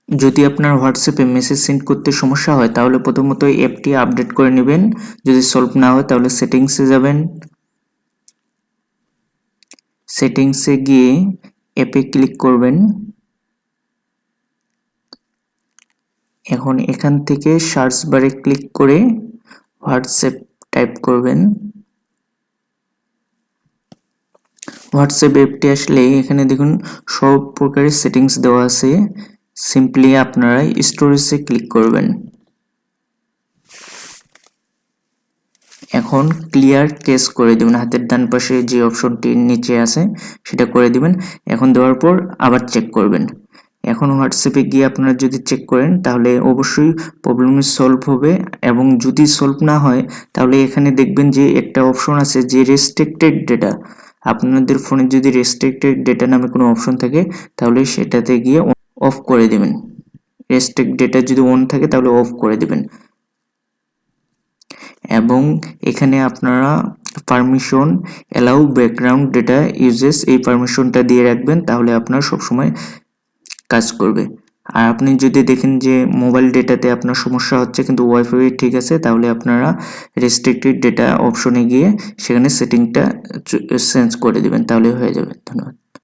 যদি আপনার হোয়াটসঅ্যাপে মেসেজ সেন্ড করতে সমস্যা হয় তাহলে প্রথমত অ্যাপটি আপডেট করে নেবেন। যদি সলভ না হয় তাহলে সেটিংসে যাবেন, সেটিংসে গিয়ে অ্যাপে ক্লিক করবেন। এখন এখান থেকে সার্চ বারে ক্লিক করে হোয়াটসঅ্যাপ টাইপ করবেন। হোয়াটসঅ্যাপ অ্যাপটি আসলে এখানে দেখুন সব প্রকারের সেটিংস দেওয়া আছে। সিম্পলি আপনারা স্টোরেজে ক্লিক করবেন। এখন ক্লিয়ার কেস করে দিবেন, হাতের ডান পাশে যে অপশনটি নিচে আছে সেটা করে দিবেন। এখন দেওয়ার পর আবার চেক করবেন। এখন হোয়াটসঅ্যাপে গিয়ে আপনারা যদি চেক করেন তাহলে অবশ্যই প্রবলেম সলভ হবে, এবং যদি সলভ না হয় তাহলে এখানে দেখবেন যে একটা অপশন আছে যে রেস্ট্রিক্টেড ডেটা। আপনাদের ফোনে যদি রেস্ট্রিক্টেড ডেটা নামে কোনো অপশন থাকে তাহলে সেটাতে গিয়ে অফ করে দেবেন। রেস্ট্রিক্ট ডেটা যদি অন থাকে তাহলে অফ করে দেবেন। এবং এখানে আপনারা permission allow background data uses এই পারমিশনটা দিয়ে রাখবেন, তাহলে আপনার সবসময় কাজ করবে। আর আপনি যদি দেখেন যে মোবাইল ডেটাতে আপনার সমস্যা হচ্ছে কিন্তু ওয়াইফাই ঠিক আছে, তাহলে আপনারা রেস্ট্রিক্টেড ডেটা অপশনে গিয়ে সেখানে সেটিংটা চেঞ্জ করে দিবেন, তাহলে হয়ে যাবে। ধন্যবাদ।